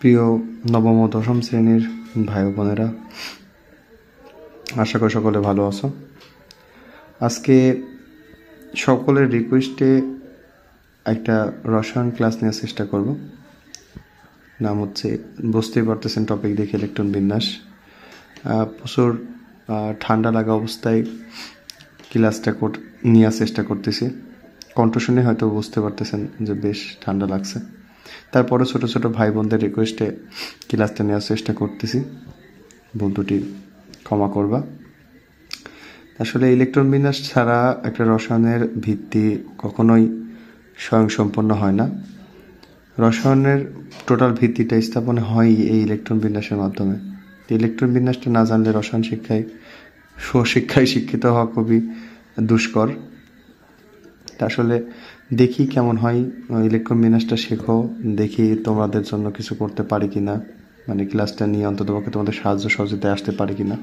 প্রিয় নবম ও দশম শ্রেণীর ভাই বোনেরা, আশা করি সকলে ভালো আছো। আজকে সকলের রিকোয়েস্টে একটা রসায়ন ক্লাস নেওয়ার চেষ্টা করব। নাম হচ্ছে, বুঝতেই পারতেছেন টপিক দেখে, ইলেকট্রন বিন্যাস। প্রচুর ঠান্ডা লাগা অবস্থায় ক্লাসটা নেওয়ার চেষ্টা করতেছি। কণ্ঠ শুনে হয়তো বুঝতে পারতেছেন যে বেশ ঠান্ডা লাগছে। তারপরে ছোট ছোট ভাই বোনদের রিকোয়েস্টে ক্লাসটা নেওয়ার চেষ্টা করতেছি, ভুল ত্রুটি ক্ষমা করবা। আসলে ইলেকট্রন বিন্যাস ছাড়া একটা রসায়নের ভিত্তি কখনোই স্বয়ংসম্পন্ন হয় না। রসায়নের টোটাল ভিত্তিটা স্থাপন হয় এই ইলেকট্রন বিন্যাসের মাধ্যমে। ইলেকট্রন বিন্যাসটা না জানলে রসায়ন শিক্ষায় শিক্ষিত হওয়া খুবই দুষ্কর। আসলে দেখি কেমন হয়, ইলেকট্রন বিন্যাসটা শেখো, দেখি তোমাদের জন্য কিছু করতে পারি কিনা, মানে ক্লাসটা নিয়ে অন্ততপক্ষে তোমাদের সাহায্য সহযোগিতায় আসতে পারি কিনা।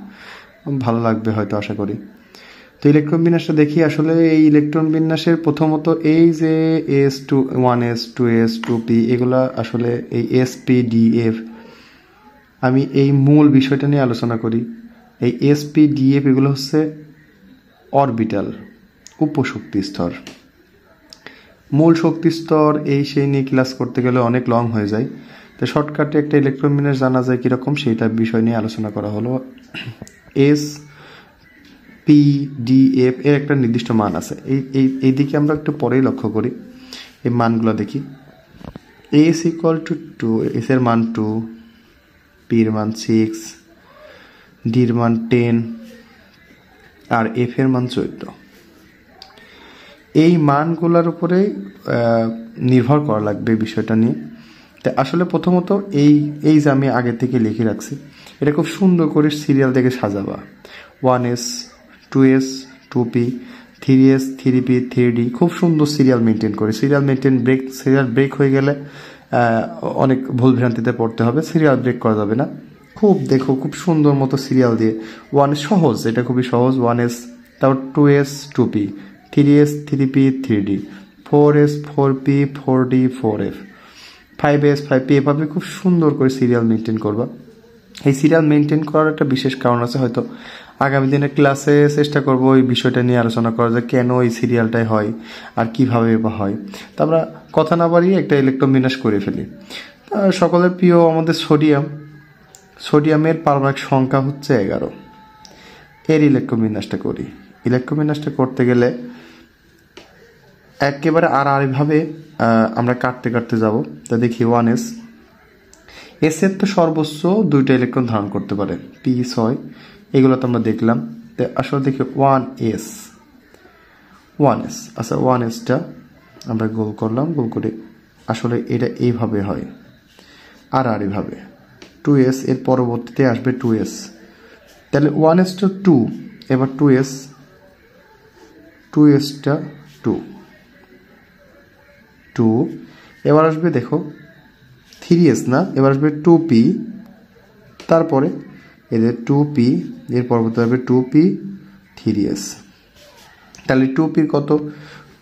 ভালো লাগবে হয়তো, আশা করি। তো ইলেকট্রন বিন্যাসটা দেখি। আসলে এই ইলেকট্রন বিন্যাসের প্রথমত এই যে S1s 2s 2p এগুলা আসলে এই sp-df, আমি এই মূল বিষয়টা নিয়ে আলোচনা করি। এই sp-df এগুলো হচ্ছে অরবিটাল, উপশক্তি স্তর। মূল শক্তি স্তর সেই নিয়ে ক্লাস করতে গেলে অনেক লং হয়ে যায়। তো শর্টকাটে একটা ইলেকট্রন বিন্যাস জানা যায় কীরকম, সেইটা বিষয় নিয়ে আলোচনা করা হলো। sp-df এর একটা নির্দিষ্ট মান আছে। এই দিকে আমরা একটু পরেই লক্ষ্য করি, এই মানগুলো দেখি। s = 2, s এর মান 2, p এর মান 6, d এর মান 10 আর f এর মান 14। এই মানগুলোর উপরে নির্ভর করা লাগবে বিষয়টা নিয়ে। তা আসলে প্রথমত এই যে আমি আগে থেকে লিখে রাখছি, এটা খুব সুন্দর করে সিরিয়াল থেকে সাজাবা। 1s 2s 2p 3s 3p 3d, খুব সুন্দর সিরিয়াল মেনটেন করে। সিরিয়াল ব্রেক হয়ে গেলে অনেক ভুল ভ্রান্তিতে পড়তে হবে। সিরিয়াল ব্রেক করা যাবে না। খুব সুন্দর মতো সিরিয়াল দিয়ে 1s সহজ, এটা খুবই সহজ। 1s, তারপর 2s 2p, 3s 3p 3d, 4s 4p 4d 4f, 5s 5p, এভাবে খুব সুন্দর করে সিরিয়াল মেনটেন করবা। এই সিরিয়াল মেনটেন করার একটা বিশেষ কারণ আছে, হয়তো আগামী দিনের ক্লাসে চেষ্টা করব ওই বিষয়টা নিয়ে আলোচনা করা, যে কেন এই সিরিয়ালটাই হয় আর কিভাবে বা হয়। তা আমরা কথা না বাড়িয়ে একটা ইলেকট্রন বিন্যাস করে ফেলি। সকলের প্রিয় আমাদের সোডিয়ামের পারমাণবিক সংখ্যা হচ্ছে 11। এর ইলেকট্রন বিন্যাসটা করি। ইলেকট্রন বিন্যাসটা করতে গেলে একেবারে আড়াআড়িভাবে আমরা কাটতে যাব। তা দেখি 1s, এস এর তো সর্বোচ্চ 2টা ইলেকট্রন ধারণ করতে পারে, p6, এগুলো তো আমরা দেখলাম। তো আসলে দেখি 1s। আচ্ছা, 1sটা আমরা গোল করলাম, গোল করে আসলে এটা এইভাবে হয় আড়াআড়িভাবে। 2s এর পরবর্তীতে আসবে 2s, তাহলে 1s টা 2, এবার 2sটা 2, এবার আসবে দেখো 3s না, এবার আসবে 2p, তারপরে এদের 2p, এর পরবর্তী আসবে 2p 3s। তাহলে 2p কত?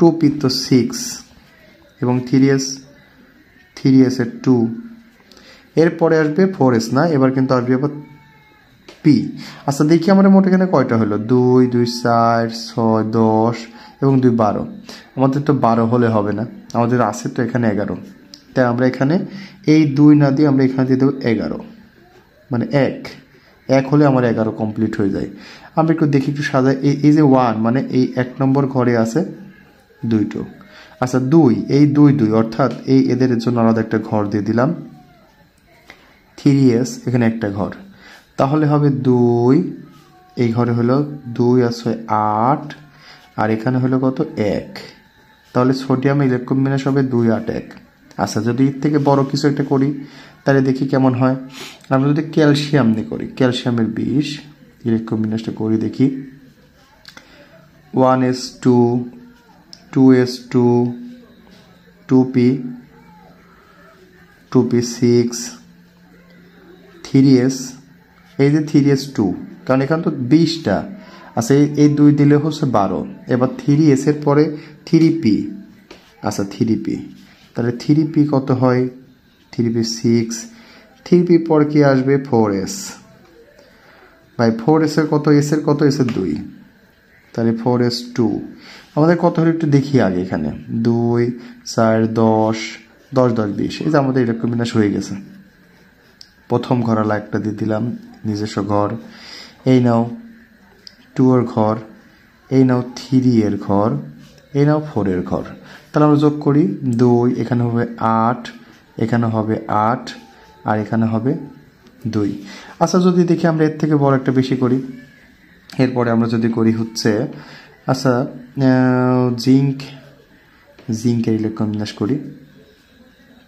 2p তো 6 এবং 3s এর 2, এরপরে আসবে 4s না, এবার কিন্তু আসবে আবার p। আচ্ছা দেখি আমরা মোট এখানে কয়টা হলো, 2 2 4 6 10 এবং 2 12। আমাদের তো 12 হলে হবে না, আমাদের আছে তো এখানে 11। তাই আমরা এখানে এই 2 না দিয়ে আমরা এখানে দিয়ে দেবো 11, মানে 1 হলে আমার 11 কমপ্লিট হয়ে যায়। আমরা একটু দেখি, একটু সাজাই। এই যে 1 মানে এই 1 নম্বর ঘরে আছে 2টো। আচ্ছা 2, এই 2 অর্থাৎ এদের জন্য আলাদা একটা ঘর দিয়ে দিলাম। 3s এখানে একটা ঘর, তাহলে হবে 2, এই ঘরে হলো 2 আর 6 8, আর এখানে হলো কত 1। তাহলে সোডিয়াম ইলেকট্রন বিন্যাস হবে 2 8 1। আচ্ছা যদি এর থেকে বড় কিছু একটা করি তাহলে দেখি কেমন হয়। আমরা যদি ক্যালসিয়াম নিয়ে করি, ক্যালসিয়ামের 20 ইলেকট্রন বিন্যাসটা করি দেখি। 1s 2, 2s 2, 2p 6, 3s, এই যে 3s 2, কারণ এখানে তো 20টা। আচ্ছা এই 2 দিলে হচ্ছে 12, এবার 3s এর পরে 3p। আচ্ছা 3p, তাহলে 3p কত হয়? 3p 6, 3p পর কি আসবে 4s ভাই 4s এর কত s এর কত s এর 2 তাহলে 4s2 আমাদের কত হলো একটু দেখি আগে এখানে 2 4 10 10 10 20 এই যে আমাদের ইলেকট্রন বিন্যাস হয়ে গেছে প্রথম ঘরালা একটা দিয়ে দিলাম নিজস্ব ঘর এই নাও 2 এর ঘর এই নাও 3 এর ঘর এই নাও 4 এর ঘর তাহলে আমরা যোগ করি 2 এখানে হবে 8 এখানে হবে 8 আর এখানে হবে 2 আচ্ছা যদি দেখি আমরা এর থেকে বড় একটা বেশি করি এরপরে আমরা যদি করি হচ্ছে আচ্ছা জিঙ্কের ইলেকট্রন বিন্যাস করি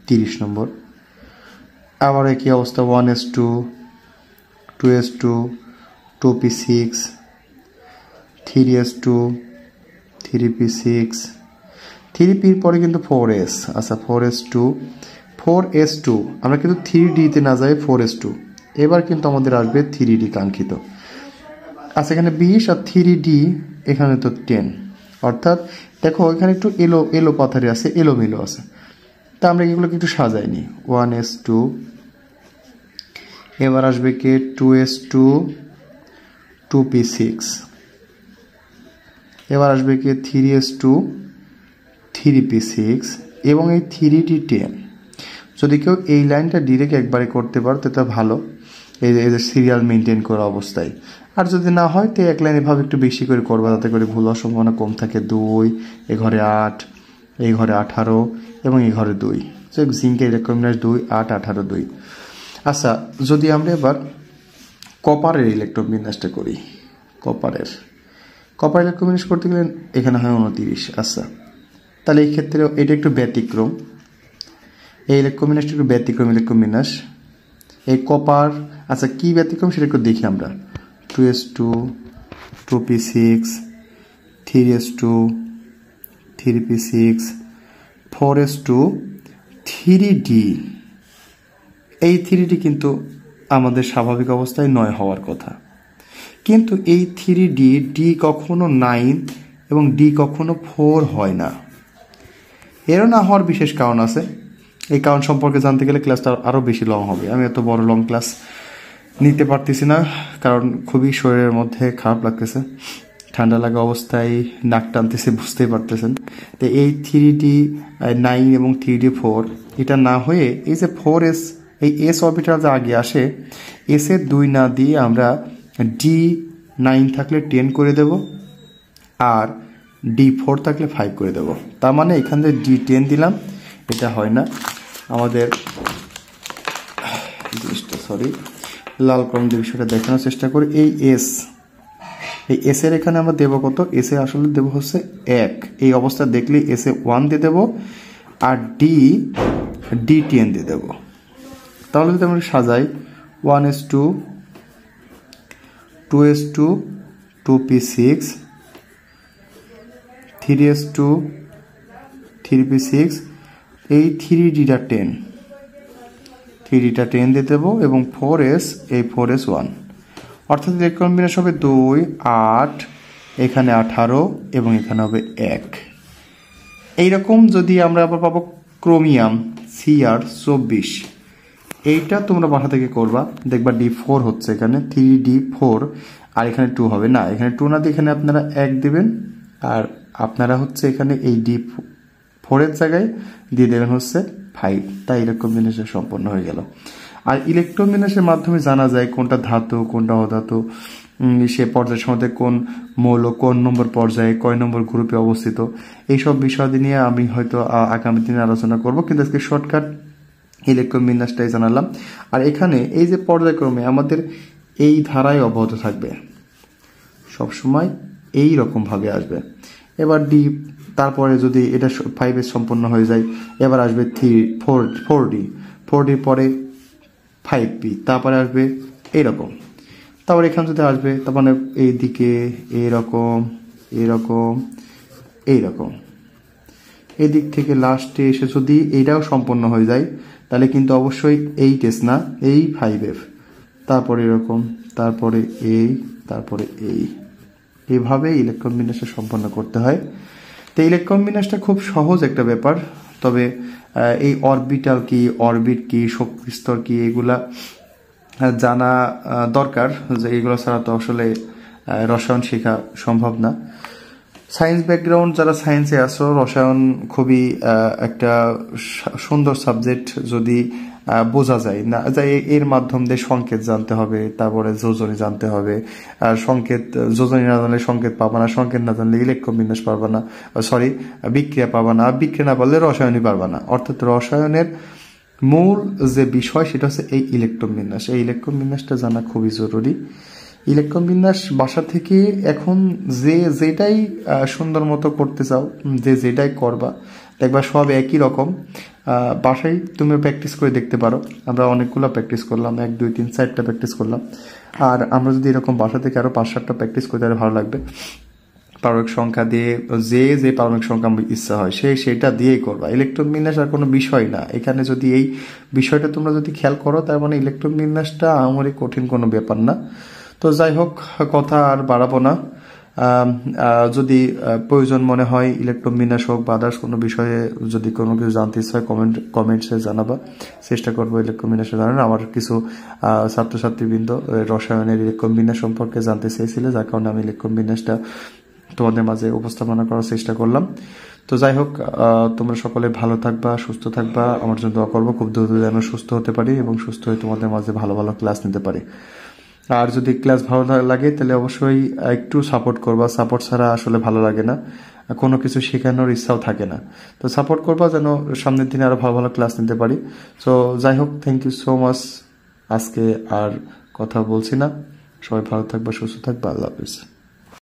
30 নম্বর আবার একই অবস্থা 1s2 2s2 2p6 3s2 3p6 3p এর পরে কিন্তু 4s আচ্ছা 4s2 আমরা কিন্তু 3d তে না যাই 4s2 এবার কিন্তু আমাদের আসবে 3d কাঙ্ক্ষিত আচ্ছা এখানে 20 আর 3d এখানে তো 10 অর্থাৎ দেখো এখানে একটু এলো পাথারে আছে এলোমেলো আছে তা আমরা এগুলোকে একটু সাজাই নি 1s2 এবার আসবে কে 2s2 2p6 এবার আসবে কে 3s2 3p6 এবং এই 3d10 যদি কেউ এই লাইনটা ডিরেক্ট একবারে করতে পারো তো ভালো এই যে সিরিয়াল মেনটেন করা অবস্থায় আর যদি না হয় তো এক লাইনে ভাবে একটু বেশি করে করবা যাতে করে ভুল হওয়ার সম্ভাবনা কম থাকে 2 এই ঘরে 8 এই ঘরে 18 এবং এই ঘরে 2 তো জিঙ্কের ইলেকট্রন বিন্যাস 2 8 18 2 আচ্ছা যদি আমরা এবার কপারের ইলেকট্রন বিন্যাসটা করি কপার ইলেকট্রন বিন্যাস করতে গেলে এখানে হয় 29 আচ্ছা তাহলে এই ক্ষেত্রে এটা একটু ব্যতিক্রম এই ইলেকট্রন বিন্যাসটা একটু ব্যতিক্রম ইলেকট্রন বিন্যাস এই কপার আচ্ছা কি ব্যতিক্রম সেটা একটু দেখি আমরা 2s2 2p6 3s2 3p6 4s2 3d এই 3d কিন্তু আমাদের স্বাভাবিক অবস্থায় 9 হওয়ার কথা কিন্তু এই 3d d কখনো 9 এবং d কখনো 4 হয় না এরও না হওয়ার বিশেষ কারণ আছে এই কারণ সম্পর্কে জানতে গেলে ক্লাসটা আরো বেশি লং হবে আমি এত বড় লং ক্লাস নিতে পারতেছি না কারণ খুবই শরীরের মধ্যে খারাপ লাগতেছে ঠান্ডা লাগা অবস্থায় নাক টানতেছে বুঝতেই পারতেছেন তো এই 3d 9 এবং 3d 4 এটা না হয়ে এই যে 4s এই s অরবিটাল যে আগে আসে s এর 2 না দিয়ে আমরা d 9 থাকলে 10 করে দেব আর d 4 থাকলে 5 করে দেব তার মানে এখানে d 10 দিলাম এটা হয় না আমাদের সরি লাল কলম দিয়ে বিষয়টা দেখানোর চেষ্টা করি এই এস এর এখানে আমরা দেব কত এস এ আসলে দেব হচ্ছে 1 এই অবস্থা দেখলে এস এ 1 দিয়ে দেব আর ডি 10 দিয়ে দেব তাহলে যদি আমরা সাজাই 1s2 2s2 2p6 3s2 3p6 এই 3d টা 10 3d টা 10 দিয়ে দেব এবং 4s এই 4s 1 অর্থাৎ ইলেকট্রন বিন্যাস হবে 2 8 এখানে 18 এবং এখানে হবে 1 এইরকম যদি আমরা আবার পাবো ক্রোমিয়াম Cr24 এইটা তোমরা বাসা থেকে করবা দেখবা d4 হচ্ছে এখানে 3d4 আর এখানে 2 হবে না এখানে 2 না দিয়ে এখানে আপনারা 1 দিবেন আর আপনারা হচ্ছে এখানে এই d4 এর জায়গায় দিয়ে দেবেন হচ্ছে 5 তাই ইলেকট্রন বিন্যাস সম্পন্ন হয়ে গেল আর ইলেকট্রন বিন্যাসের মাধ্যমে জানা যায় কোনটা ধাতু কোনটা অধাতু সে পর্যায়ের সাথে কোন মৌল কোন নম্বর পর্যায়ে কয় নম্বর গ্রুপে অবস্থিত এই সব বিষয় নিয়ে আমি হয়তো আগামী দিনে আলোচনা করব কিন্তু আজকে শর্টকাট ইলেকট্রন বিন্যাসটাই জানালাম আর এখানে এই যে পর্যায়ক্রমে আমাদের এই ধারায় অব্যাহত থাকবে সব সময় এই রকম ভাবে আসবে এবার ডি তারপরে যদি এটা 5 এর সম্পন্ন হয়ে যায় এবার আসবে 4d পরে 5p তারপরে আসবে এইরকম তারপর এখানে যদি আসবে তার মানে এই দিকে এইরকম এইরকম এইরকম এই দিক থেকে লাস্টে এসে যদি এইটাও সম্পন্ন হয়ে যায় তাহলে কিন্তু অবশ্যই 8s না এই 5f তারপরে এরকম তারপরে এই তারপরে এইভাবে ইলেকট্রন বিন্যাসটা সম্পন্ন করতে হয় তো ইলেকট্রন বিন্যাসটা খুব সহজ একটা ব্যাপার তবে এই অরবিটাল কি, অরবিট কি, শক্তি স্তর কি, এগুলা জানা দরকার। যে এগুলো ছাড়া তো আসলে রসায়ন শেখা সম্ভব না। সায়েন্স ব্যাকগ্রাউন্ড যারা সায়েন্সে আসো, রসায়ন খুবই একটা সুন্দর সাবজেক্ট যদি বোঝা যায় না যায়। এর মাধ্যম দিয়ে সংকেত জানতে হবে, তারপরে যোজনী জানতে হবে। সংকেত, যোজনী না জানলে সংকেত পাবা না, সংকেত না জানলে ইলেকট্রোবিন্যাস পারবা না, সরি বিক্রিয়া পাবা না, বিক্রিয়া না পারলে রসায়নই পারবা না। অর্থাৎ রসায়নের মূল যে বিষয় সেটা হচ্ছে এই ইলেকট্রন বিন্যাস। এই ইলেকট্রন বিন্যাসটা জানা খুবই জরুরি। ইলেকট্রন বিন্যাস বাসা থেকে এখন যেটাই সুন্দর মতো করতে চাও, যেটাই করবা, দেখবা সব একই রকম। বাসায় তুমি প্র্যাকটিস করে দেখতে পারো। আমরা অনেকগুলো প্র্যাকটিস করলাম, 1 2 3 4টা প্র্যাকটিস করলাম। আর আমরা যদি এরকম বাসা থেকে আরো 5-7টা প্র্যাকটিস করি তাহলে ভালো লাগবে। পারমাণবিক সংখ্যা দিয়ে যে পারমাণবিক সংখ্যা ইচ্ছা হয় সেটা দিয়েই করবা। ইলেকট্রন বিন্যাস আর কোনো বিষয় না এখানে। যদি এই বিষয়টা তোমরা যদি খেয়াল করো, তার মানে ইলেকট্রন বিন্যাসটা আমারই কঠিন কোনো ব্যাপার না। তো যাই হোক, কথা আর বাড়াবো না। যদি প্রয়োজন মনে হয় ইলেকট্রন বিন্যাস হোক বা আদার্স কোনো বিষয়ে যদি কোনো কিছু জানতে ইচ্ছা হয়, কমেন্টসে জানাবা, চেষ্টা করবো ইলেকট্রন বিন্যাসে জানানো। আমার কিছু ছাত্রছাত্রীবৃন্দ রসায়নের ইলেকট্রন বিন্যাস সম্পর্কে জানতে চেয়েছিল, যার কারণে আমি ইলেকট্রন বিন্যাসটা তোমাদের মাঝে উপস্থাপনা করার চেষ্টা করলাম। তো যাই হোক, তোমরা সকলে ভালো থাকবা, সুস্থ থাকবা, আমার জন্য দোয়া করবো খুব দ্রুত যেন সুস্থ হতে পারি এবং সুস্থ হয়ে তোমাদের মাঝে ভালো ভালো ক্লাস নিতে পারি। আর যদি ক্লাস ভালো লাগে তাহলে অবশ্যই একটু সাপোর্ট করবা। সাপোর্ট ছাড়া আসলে ভালো লাগে না, কোনো কিছু শেখানোর ইচ্ছাও থাকে না। তো সাপোর্ট করবা যেন সামনের দিনে আরো ভালো ভালো ক্লাস নিতে পারি। সো যাই হোক, থ্যাংক ইউ সো মাচ। আজকে আর কথা বলছি না, সবাই ভালো থাকবা, সুস্থ থাকবা, আল্লাহ হাফিজ।